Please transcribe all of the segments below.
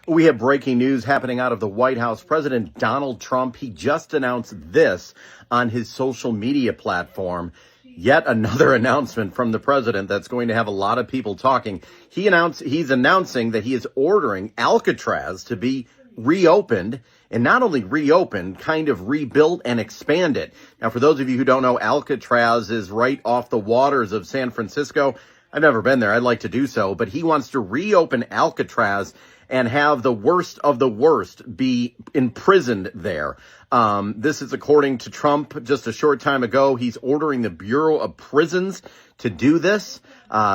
We have breaking news happening out of the White House. President Donald Trump, he just announced this on his social media platform. Yet another announcement from the president that's going to have a lot of people talking. He's announcing that he is ordering Alcatraz to be reopened, and not only reopened, kind of rebuilt and expanded. Now, for those of you who don't know, Alcatraz is right off the waters of San Francisco. I've never been there. I'd like to do so, but he wants to reopen Alcatraz and have the worst of the worst be imprisoned there. This is according to Trump just a short time ago. He's ordering the Bureau of Prisons to do this.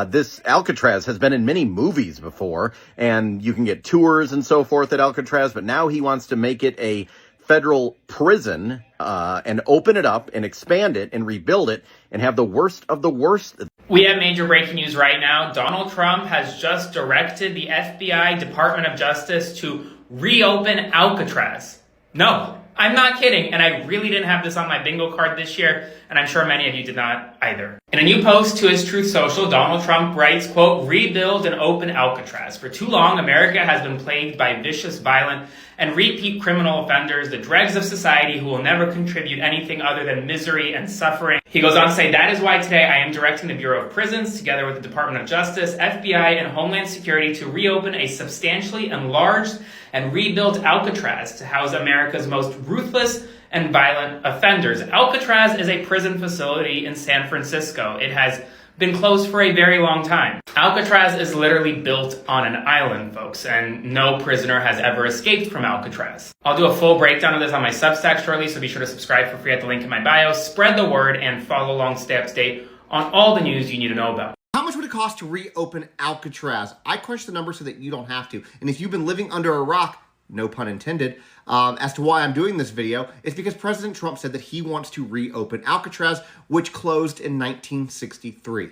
This Alcatraz has been in many movies before, and you can get tours and so forth at Alcatraz, but now he wants to make it a federal prison and open it up and expand it and rebuild it and have the worst of the worst. We have major breaking news right now. Donald Trump has just directed the FBI Department of Justice to reopen Alcatraz. No, I'm not kidding, and I really didn't have this on my bingo card this year, and I'm sure many of you did not either. In a new post to his Truth Social, Donald Trump writes, quote, "Rebuild and open Alcatraz. For too long, America has been plagued by vicious, violent, and repeat criminal offenders, the dregs of society who will never contribute anything other than misery and suffering." He goes on to say, "That is why today I am directing the Bureau of Prisons, together with the Department of Justice, FBI, and Homeland Security, to reopen a substantially enlarged and rebuilt Alcatraz to house America's most ruthless and violent offenders." Alcatraz is a prison facility in San Francisco. It has been closed for a very long time. Alcatraz is literally built on an island, folks, and no prisoner has ever escaped from Alcatraz. I'll do a full breakdown of this on my Substack shortly, so be sure to subscribe for free at the link in my bio. Spread the word and follow along, stay up to date on all the news you need to know about. How much would it cost to reopen Alcatraz? I crunched the numbers so that you don't have to. And if you've been living under a rock, no pun intended, as to why I'm doing this video, it's because President Trump said that he wants to reopen Alcatraz, which closed in 1963.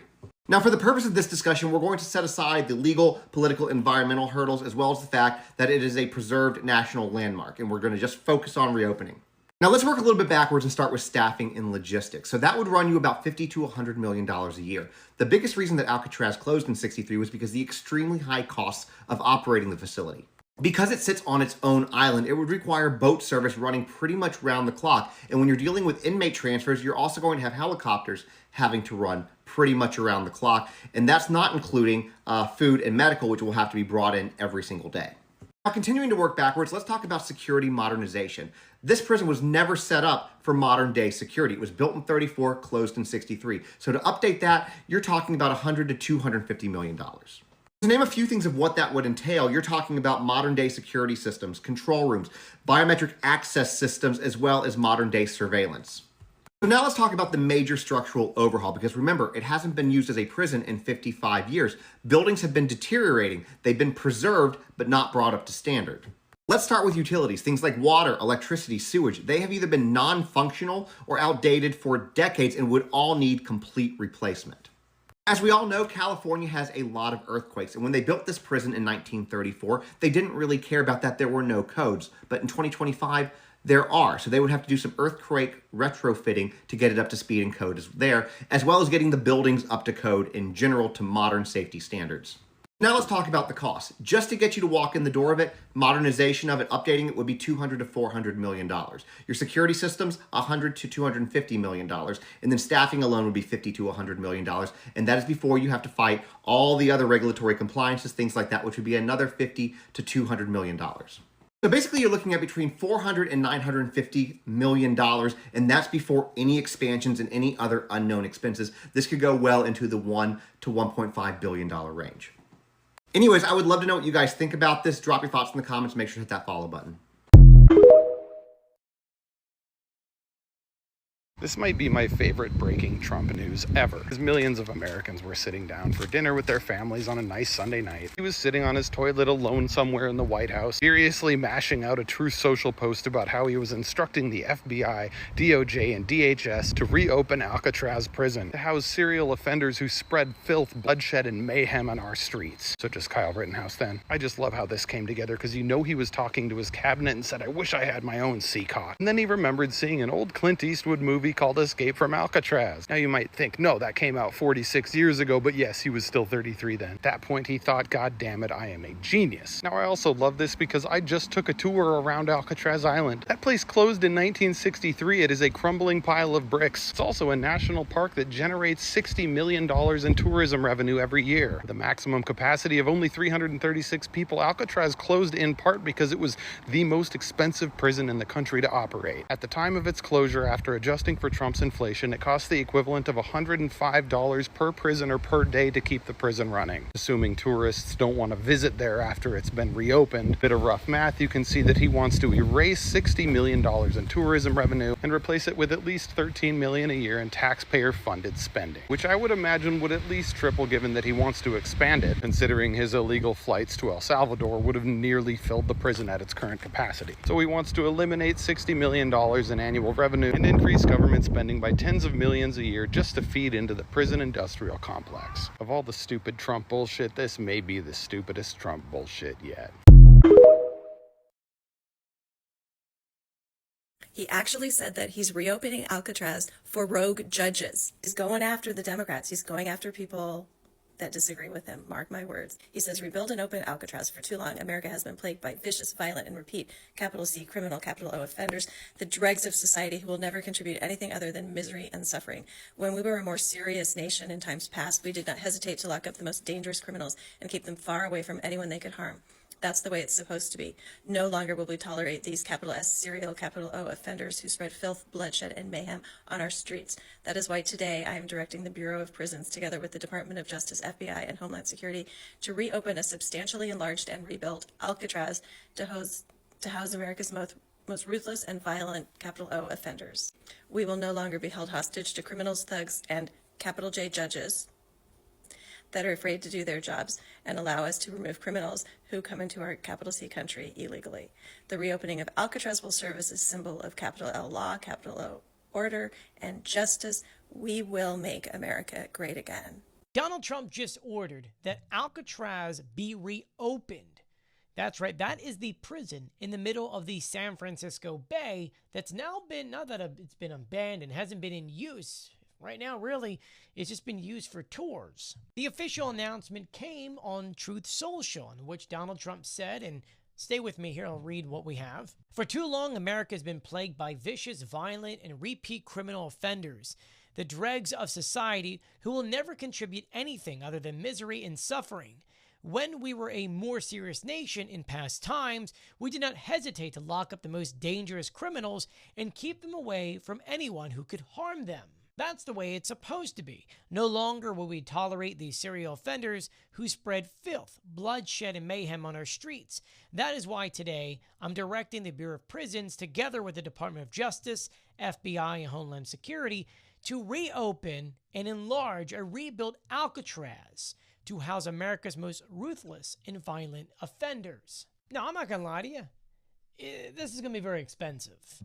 Now, for the purpose of this discussion, we're going to set aside the legal, political, environmental hurdles, as well as the fact that it is a preserved national landmark, and we're going to just focus on reopening. Now, let's work a little bit backwards and start with staffing and logistics. So that would run you about $50 to $100 million a year. The biggest reason that Alcatraz closed in 63 was because the extremely high costs of operating the facility. Because it sits on its own island, it would require boat service running pretty much round the clock. And when you're dealing with inmate transfers, you're also going to have helicopters having to run pretty much around the clock. And that's not including food and medical, which will have to be brought in every single day. Now, continuing to work backwards, let's talk about security modernization. This prison was never set up for modern day security. It was built in 34, closed in 63. So to update that, you're talking about $100 to $250 million. To name a few things of what that would entail, you're talking about modern day security systems, control rooms, biometric access systems, as well as modern day surveillance. So now let's talk about the major structural overhaul, because remember, it hasn't been used as a prison in 55 years. Buildings have been deteriorating. They've been preserved, but not brought up to standard. Let's start with utilities. Things like water, electricity, sewage. They have either been non-functional or outdated for decades and would all need complete replacement. As we all know, California has a lot of earthquakes, and when they built this prison in 1934, they didn't really care about that. There were no codes, but in 2025, there are. So they would have to do some earthquake retrofitting to get it up to speed and code there, as well as getting the buildings up to code in general to modern safety standards. Now let's talk about the cost. Just to get you to walk in the door of it, modernization of it, updating it would be $200 to $400 million. Your security systems, $100 to $250 million. And then staffing alone would be $50 to $100 million. And that is before you have to fight all the other regulatory compliances, things like that, which would be another $50 to $200 million. So basically you're looking at between $400 and $950 million, and that's before any expansions and any other unknown expenses. This could go well into the $1 to $1.5 billion range. Anyways, I would love to know what you guys think about this. Drop your thoughts in the comments. Make sure to hit that follow button. This might be my favorite breaking Trump news ever, as millions of Americans were sitting down for dinner with their families on a nice Sunday night. He was sitting on his toilet alone somewhere in the White House, furiously mashing out a Truth Social post about how he was instructing the FBI, DOJ, and DHS to reopen Alcatraz prison to house serial offenders who spread filth, bloodshed, and mayhem on our streets. Such as Kyle Rittenhouse then. I just love how this came together, because you know he was talking to his cabinet and said, "I wish I had my own Seacott." And then he remembered seeing an old Clint Eastwood movie movie called Escape from Alcatraz. Now you might think, no, that came out 46 years ago, but yes, he was still 33 then. At that point, he thought, God damn it, I am a genius. Now I also love this because I just took a tour around Alcatraz Island. That place closed in 1963. It is a crumbling pile of bricks. It's also a national park that generates $60 million in tourism revenue every year. The maximum capacity of only 336 people, Alcatraz closed in part because it was the most expensive prison in the country to operate. At the time of its closure, after adjusting for Trump's inflation, it cost the equivalent of $105 per prisoner per day to keep the prison running. Assuming tourists don't want to visit there after it's been reopened, bit of rough math, you can see that he wants to erase $60 million in tourism revenue and replace it with at least $13 million a year in taxpayer-funded spending, which I would imagine would at least triple given that he wants to expand it, considering his illegal flights to El Salvador would have nearly filled the prison at its current capacity. So he wants to eliminate $60 million in annual revenue and increase government spending by tens of millions a year just to feed into the prison industrial complex. Of all the stupid Trump bullshit, this may be the stupidest Trump bullshit yet. He actually said that he's reopening Alcatraz for rogue judges. He's going after the Democrats. He's going after people that disagree with him. Mark my words. He says, rebuild and open Alcatraz. For too long, America has been plagued by vicious, violent, and repeat, capital C, criminal, capital O offenders, the dregs of society who will never contribute anything other than misery and suffering. When we were a more serious nation in times past, we did not hesitate to lock up the most dangerous criminals and keep them far away from anyone they could harm. That's the way it's supposed to be. No longer will we tolerate these capital S, serial, capital O offenders who spread filth, bloodshed, and mayhem on our streets. That is why today I am directing the Bureau of Prisons, together with the Department of Justice, FBI, and Homeland Security, to reopen a substantially enlarged and rebuilt Alcatraz to house America's most ruthless and violent capital O offenders. We will no longer be held hostage to criminals, thugs, and capital J judges that are afraid to do their jobs and allow us to remove criminals who come into our capital C country illegally. The reopening of Alcatraz will serve as a symbol of capital L law, capital O order, and justice. We will make America great again. Donald Trump just ordered that Alcatraz be reopened. That's right, that is the prison in the middle of the San Francisco Bay that's now been, not that it's been abandoned, hasn't been in use. Right now, really, it's just been used for tours. The official announcement came on Truth Social, in which Donald Trump said, and stay with me here, I'll read what we have. For too long, America has been plagued by vicious, violent, and repeat criminal offenders, the dregs of society who will never contribute anything other than misery and suffering. When we were a more serious nation in past times, we did not hesitate to lock up the most dangerous criminals and keep them away from anyone who could harm them. That's the way it's supposed to be. No longer will we tolerate these serial offenders who spread filth, bloodshed, and mayhem on our streets. That is why today I'm directing the Bureau of Prisons, together with the Department of Justice, FBI, and Homeland Security, to reopen and enlarge a rebuilt Alcatraz to house America's most ruthless and violent offenders. Now, I'm not going to lie to you. This is going to be very expensive.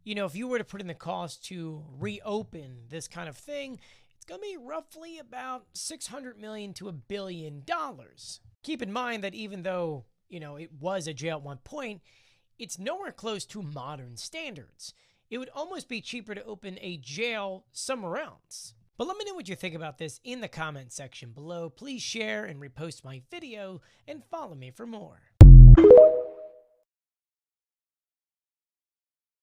You know, if you were to put in the cost to reopen this kind of thing, it's going to be roughly about $600 million to $1 billion. Keep in mind that even though, you know, it was a jail at one point, it's nowhere close to modern standards. It would almost be cheaper to open a jail somewhere else. But let me know what you think about this in the comment section below. Please share and repost my video and follow me for more.